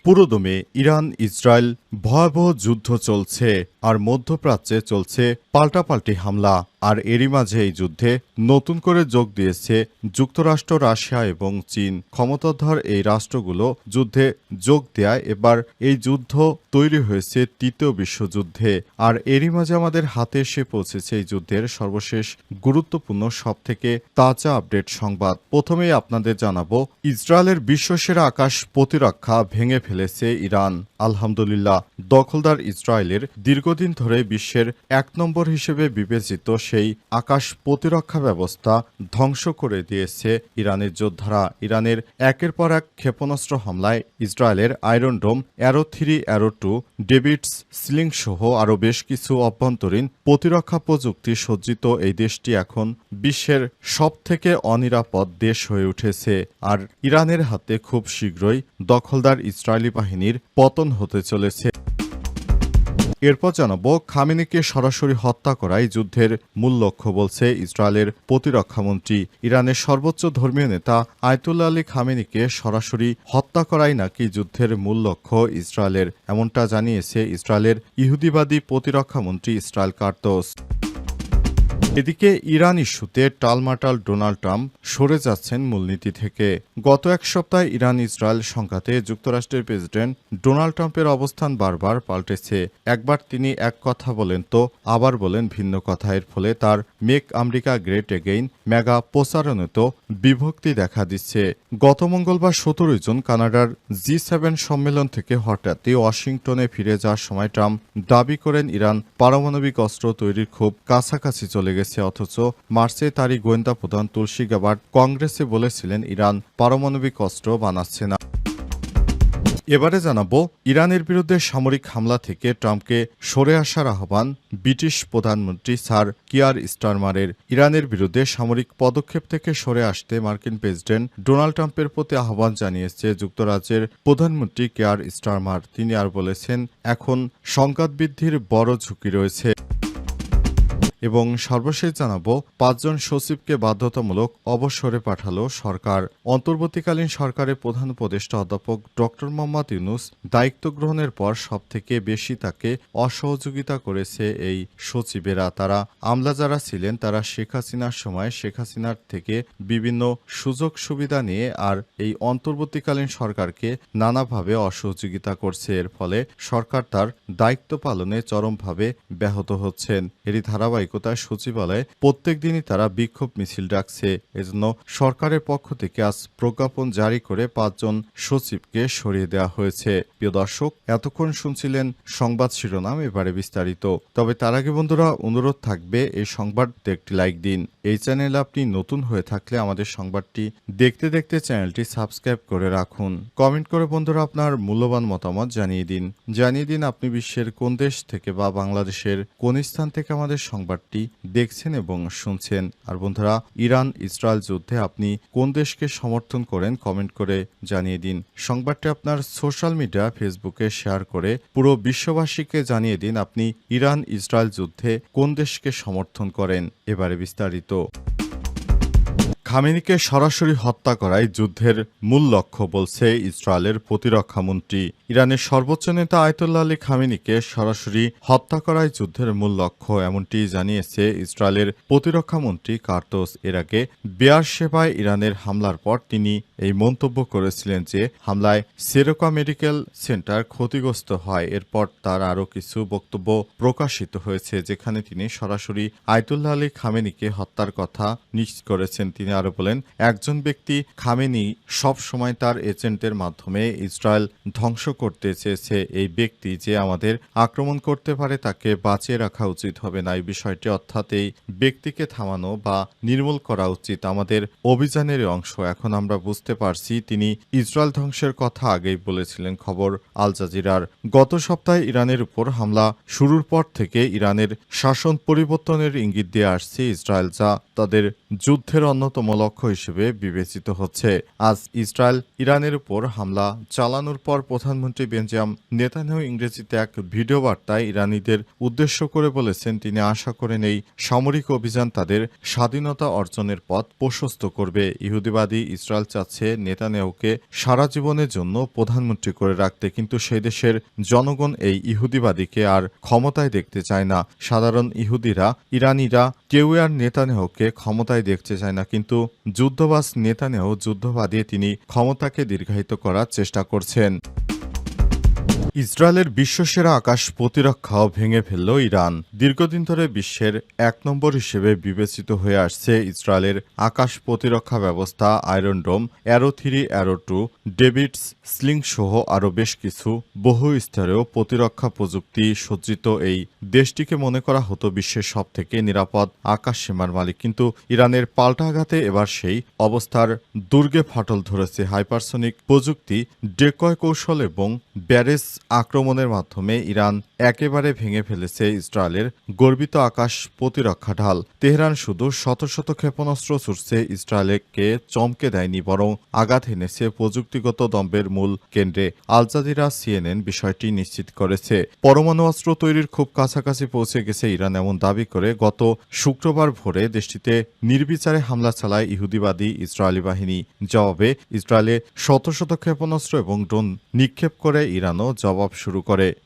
পুরোদমে Iran Israel ভয়াবহ যুদ্ধ চলছে, আর মধ্যপ্রাচ্যে চলছে পাল্টাপাল্টি হামলা। আর এরই মাঝে এই যুদ্ধে নতুন করে যোগ দিয়েছে যুক্তরাষ্ট্র, রাশিয়া এবং চীন। ক্ষমতাধর এই রাষ্ট্রগুলো যুদ্ধে যোগ দেয়। এবার এই যুদ্ধ তৈরি হয়েছে তৃতীয় বিশ্বযুদ্ধে। আর এরই মাঝে আমাদের হাতে এসে পৌঁছেছে এই যুদ্ধের সর্বশেষ গুরুত্বপূর্ণ সবথেকে তাজা আপডেট সংবাদ। প্রথমেই আপনাদের জানাবো, ইসরায়েলের বিশ্বসেরা আকাশ প্রতিরক্ষা ভেঙে ফেলেছে ইরান। আলহামদুলিল্লাহ, দখলদার ইসরায়েলের দীর্ঘদিন ধরে বিশ্বের ১ নম্বর হিসেবে বিবেচিত সেই আকাশ প্রতিরক্ষা ব্যবস্থা ধ্বংস করে দিয়েছে ইরানের যোদ্ধারা। ইরানের একের পর এক ক্ষেপণাস্ত্র হামলায় ইসরায়েলের আয়রন ডোম, অ্যারো 3, অ্যারো 2, ডেভিডস স্লিং সহ আরও বেশ কিছু অভ্যন্তরীণ প্রতিরক্ষা প্রযুক্তি সজ্জিত এই দেশটি এখন বিশ্বের সবথেকে অনিরাপদ দেশ হয়ে উঠেছে। আর ইরানের হাতে খুব শীঘ্রই দখলদার ইসরায়েলি বাহিনীর পতন হতে চলেছে। এরপর জানাবো, খামেনিকে সরাসরি হত্যা করাই যুদ্ধের মূল লক্ষ্য বলছে ইসরায়েলের প্রতিরক্ষামন্ত্রী। ইরানের সর্বোচ্চ ধর্মীয় নেতা আয়াতুল্লাহ আলী খামেনিকে সরাসরি হত্যা করাই নাকি যুদ্ধের মূল লক্ষ্য ইসরায়েলের, এমনটা জানিয়েছে ইসরায়েলের ইহুদিবাদী প্রতিরক্ষামন্ত্রী ইসরায়েল কার্তোস। এদিকে ইরান ইস্যুতে টালমাটাল ডোনাল্ড ট্রাম্প সরে যাচ্ছেন মূলনীতি থেকে। গত এক সপ্তাহে ইরান ইসরায়েল সংঘাতে যুক্তরাষ্ট্রের প্রেসিডেন্ট ডোনাল্ড ট্রাম্পের অবস্থান বারবার পাল্টেছে। একবার তিনি এক কথা বলেন তো আবার বলেন ভিন্ন কথা। এর ফলে তার make America great again mega প্রচারণেও বিভক্তি দেখা দিচ্ছে। গত মঙ্গলবার ১৭ জুন কানাডার G7 সম্মেলন থেকে হঠাৎই ওয়াশিংটনে ফিরে যাওয়ার সময় ট্রাম্প দাবি করেন ইরান পারমাণবিক অস্ত্র তৈরির খুব কাছাকাছি চলে গেছে। অথচ মার্চে তারই গোয়েন্দা প্রধান তুলসী গ্যাবার্ড কংগ্রেসে বলেছিলেন ইরান পারমাণবিক অস্ত্র বানাচ্ছে না। এবারে জানাবো, ইরানের বিরুদ্ধে সামরিক হামলা থেকে ট্রাম্পকে সরে আসার আহ্বান ব্রিটিশ প্রধানমন্ত্রী স্যার কিয়ার স্টারমারের। ইরানের বিরুদ্ধে সামরিক পদক্ষেপ থেকে সরে আসতে মার্কিন প্রেসিডেন্ট ডোনাল্ড ট্রাম্পের প্রতি আহ্বান জানিয়েছে যুক্তরাজ্যের প্রধানমন্ত্রী কিয়ার স্টারমার। তিনি আর বলেছেন, এখন সংঘাত বৃদ্ধির বড় ঝুঁকি রয়েছে। এবং সর্বশেষ জানাবো, ৫ জন সচিবকে বাধ্যতামূলক অবসরে পাঠালো সরকার। অন্তর্বর্তীকালীন সরকারের প্রধান উপদেষ্টা অধ্যাপক ডক্টর মোহাম্মদ ইউনূস দায়িত্ব গ্রহণের পর সবথেকে বেশি তাকে অসহযোগিতা করেছে এই সচিবেরা। তারা আমলা যারা ছিলেন তারা শেখ হাসিনার সময় শেখ হাসিনার থেকে বিভিন্ন সুযোগ সুবিধা নিয়ে আর এই অন্তর্বর্তীকালীন সরকারকে নানাভাবে অসহযোগিতা করছে। এর ফলে সরকার তার দায়িত্ব পালনে চরমভাবে ব্যাহত হচ্ছেন। এরই ধারাবাহিক সচিবালয়ে প্রত্যেক দিনই তারা বিক্ষোভ মিছিল ডাকছে। এজন্য সরকারের পক্ষ থেকে আজ প্রজ্ঞাপন জারি করে ৫ জন সচিবকে সরিয়ে দেওয়া হয়েছে। প্রিয় দর্শক, এতক্ষণ শুনছিলেন সংবাদ শিরোনাম, এবারে বিস্তারিত। তবে তার আগে বন্ধুরা, অনুরোধ থাকবে এই সংবাদটি একটি লাইক দিন। এই চ্যানেলে আপনি নতুন হয়ে থাকলে আমাদের সংবাদটি দেখতে দেখতে চ্যানেলটি সাবস্ক্রাইব করে রাখুন। কমেন্ট করে বন্ধুরা আপনার মূল্যবান মতামত জানিয়ে দিন আপনি বিশ্বের কোন দেশ থেকে বা বাংলাদেশের কোন স্থান থেকে আমাদের সংবাদটি দেখছেন এবং শুনছেন। আর বন্ধুরা, ইরান ইসরায়েল যুদ্ধে আপনি কোন দেশকে সমর্থন করেন কমেন্ট করে জানিয়ে দিন। সংবাদটি আপনার সোশ্যাল মিডিয়া ফেসবুকে শেয়ার করে পুরো বিশ্ববাসীকে জানিয়ে দিন আপনি ইরান ইসরায়েল যুদ্ধে কোন দেশকে সমর্থন করেন। এবারে বিস্তারিত। খামেনিকে সরাসরি হত্যা করাই যুদ্ধের মূল লক্ষ্য বলছে ইসরায়েলের প্রতিরক্ষামন্ত্রী। ইরানের সর্বোচ্চ নেতা আয়াতুল্লাহ আলী খামেনিকে সরাসরি হত্যা করাই যুদ্ধের মূল লক্ষ্য, এমনটি জানিয়েছে ইসরায়েলের প্রতিরক্ষামন্ত্রী কার্তোস। এর আগে বেয়ারশেবায় ইরানের হামলার পর তিনি এই মন্তব্য করেছিলেন যে হামলায় সেরোকা মেডিকেল সেন্টার ক্ষতিগ্রস্ত হয়। এরপর তার আরও কিছু বক্তব্য প্রকাশিত হয়েছে, যেখানে তিনি সরাসরি আয়াতুল্লাহ আলী খামেনিকে হত্যার কথা নিশ্চিত করেছেন। তিনি আরো বলেন, একজন ব্যক্তি খামেনি সব সময় তার এজেন্টের মাধ্যমে ইসরায়েল ধ্বংস করতে চেয়েছে। এই ব্যক্তি যে আমাদের আক্রমণ করতে পারে তাকে বাঁচিয়ে রাখা উচিত হবে না। এই বিষয়টি অর্থাৎ এই ব্যক্তিকে থামানো বা নির্মূল করা উচিত আমাদের অভিযানের অংশ। এখন আমরা বুঝতে পারছি তিনি ইসরায়েল ধ্বংসের কথা আগেই বলেছিলেন। খবর আল জাজিরার। গত সপ্তাহে ইরানের উপর হামলা শুরুর পর থেকে ইরানের শাসন পরিবর্তনের ইঙ্গিত দিয়ে আসছে ইসরায়েল, যা তাদের যুদ্ধের অন্যতম লক্ষ্য হিসেবে বিবেচিত হচ্ছে। আজ ইসরায়েল ইরানের উপর হামলা চালানোর পর প্রধানমন্ত্রী বেঞ্জামিন নেতানিয়াহু ইংরেজিতে এক ভিডিও বার্তায় ইরানিদের উদ্দেশ্য করে বলেছেন, তিনি আশা করেন এই সামরিক অভিযান তাদের স্বাধীনতা অর্জনের পথ প্রশস্ত করবে। ইহুদিবাদী ইসরায়েল চাচ্ছে নেতানিয়াহুকে সারা জীবনের জন্য প্রধানমন্ত্রী করে রাখতে, কিন্তু সেই দেশের জনগণ এই ইহুদিবাদীকে আর ক্ষমতায় দেখতে চায় না। সাধারণ ইহুদিরা, ইরানিরা কেউই আর নেতানিয়াহুকে ক্ষমতায় দেখতে চায় না, কিন্তু যুদ্ধবাজ নেতানিয়াহু যুদ্ধবাদী, তিনি ক্ষমতাকে দীর্ঘায়িত করার চেষ্টা করছেন। ইসরায়েলের বিশ্বসেরা আকাশ প্রতিরক্ষাও ভেঙে ফেলল ইরান। দীর্ঘদিন ধরে বিশ্বের ১ নম্বর হিসেবে বিবেচিত হয়ে আসছে ইসরায়েলের আকাশ প্রতিরক্ষা ব্যবস্থা আয়রন ডোম, অ্যারো 3, অ্যারো 2, ডেভিডস স্লিং সহ আরও বেশ কিছু বহু স্তরেও প্রতিরক্ষা প্রযুক্তি সজ্জিত এই দেশটিকে মনে করা হতো বিশ্বের সবথেকে নিরাপদ আকাশ সীমার মালিক। কিন্তু ইরানের পাল্টাঘাতে এবার সেই অবস্থার দুর্গে ফাটল ধরেছে। হাইপারসনিক প্রযুক্তি, ডেকয় কৌশল এবং ব্যারেজ আক্রমণের মাধ্যমে ইরান একেবারে ভেঙে ফেলেছে ইসরায়েলের গর্বিত আকাশ প্রতিরক্ষা ঢাল। তেহরান শুধু শত শত ক্ষেপণাস্ত্র ছুড়ছে ইসরায়েলকে চমকে দেয়নি, বরং আঘাত এনেছে প্রযুক্তিগত দম্ভের মূল কেন্দ্রে। আল জাজিরা, সিএনএন বিষয়টি নিশ্চিত করেছে। পরমাণু অস্ত্র তৈরির খুব কাছাকাছি পৌঁছে গেছে ইরান, এমন দাবি করে গত শুক্রবার ভোরে দেশটিতে নির্বিচারে হামলা চালায় ইহুদিবাদী ইসরায়েলি বাহিনী। জবাবে ইসরায়েলে শত শত ক্ষেপণাস্ত্র এবং ড্রোন নিক্ষেপ করে ইরানও জবাব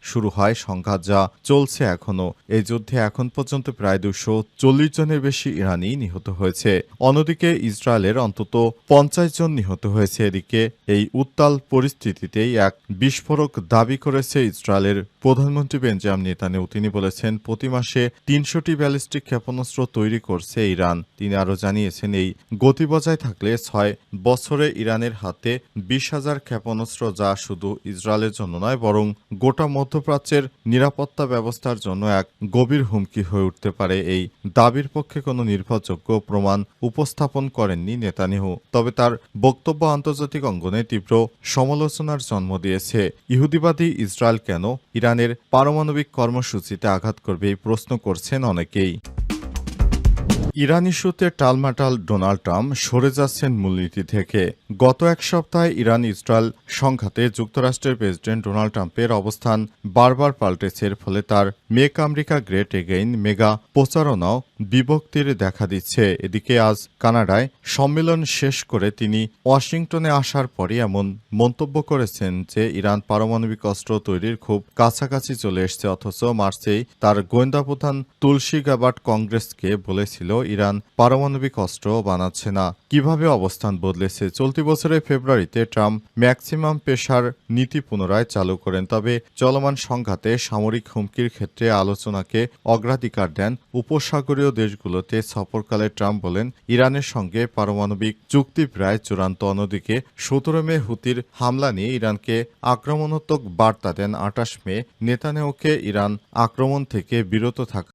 শুরু হয় সংঘাত, যা চলছে এখনও। এই যুদ্ধে এখন পর্যন্ত প্রায় 240 জনের বেশি ইরানি নিহত হয়েছে। অন্যদিকে ইসরায়েলের অন্তত 50 জন নিহত হয়েছে। এদিকে এই উত্তাল পরিস্থিতিতেই এক বিস্ফোরক দাবি করেছে ইসরায়েলের প্রধানমন্ত্রী বেঞ্জামিন নেতানিয়াহু। তিনি বলেছেন, প্রতি মাসে 300টি ব্যালিস্টিক ক্ষেপণাস্ত্র তৈরি করছে ইরান। তিনি আরও জানিয়েছেন, এই গতি বজায় থাকলে 6 বছরে ইরানের হাতে 20,000 ক্ষেপণাস্ত্র, যা শুধু ইসরায়েলের জন্য নয় বরং গোটা মধ্যপ্রাচ্যের নিরাপত্তা ব্যবস্থার জন্য এক গভীর হুমকি হয়ে উঠতে পারে। এই দাবির পক্ষে কোনো নির্ভরযোগ্য প্রমাণ উপস্থাপন করেননি নেতানিয়াহু, তবে তার বক্তব্য আন্তর্জাতিক অঙ্গনে তীব্র সমালোচনার জন্ম দিয়েছে। ইহুদিবাদী ইসরায়েল কেন ইরানের পারমাণবিক কর্মসূচিতে আঘাত করবে, এই প্রশ্ন করছেন অনেকেই। ইরান ইস্যুতে টালমাটাল ডোনাল্ড ট্রাম্প সরে যাচ্ছেন মূলনীতি থেকে। গত এক সপ্তাহে ইরান ইসরায়েল সংঘাতে যুক্তরাষ্ট্রের প্রেসিডেন্ট ডোনাল্ড ট্রাম্পের অবস্থান বারবার পাল্টেছে। এর ফলে তার make America great again mega প্রচারণাও বিভক্তির দেখা দিচ্ছে। এদিকে আজ কানাডায় সম্মেলন শেষ করে তিনি ওয়াশিংটনে আসার পরই এমন মন্তব্য করেছেন যে ইরান পারমাণবিক অস্ত্র তৈরির খুব কাছাকাছি চলে এসেছে। অথচ মার্চেই তার গোয়েন্দা প্রধান তুলসী গ্যাবার্ড কংগ্রেসকে বলেছিল ইরান পারমাণবিক অস্ত্র বানাচ্ছে না। কিভাবে অবস্থান বদলেছে? চলতি বছরের ফেব্রুয়ারিতে ট্রাম্প ম্যাক্সিমাম প্রেসার নীতি পুনরায় চালু করেন, তবে চলমান সংঘাতে সামরিক হুমকির ক্ষেত্রে আলোচনাকে অগ্রাধিকার দেন। উপসাগরীয় দেশগুলোতে সফরকালে ট্রাম্প বলেন, ইরানের সঙ্গে পারমাণবিক চুক্তি প্রায় চূড়ান্ত। অন্যদিকে 17 মে হুতির হামলা নিয়ে ইরানকে আক্রমণাত্মক বার্তা দেন 28 মে নেতানিয়াহুকে ইরান আক্রমণ থেকে বিরত থাকা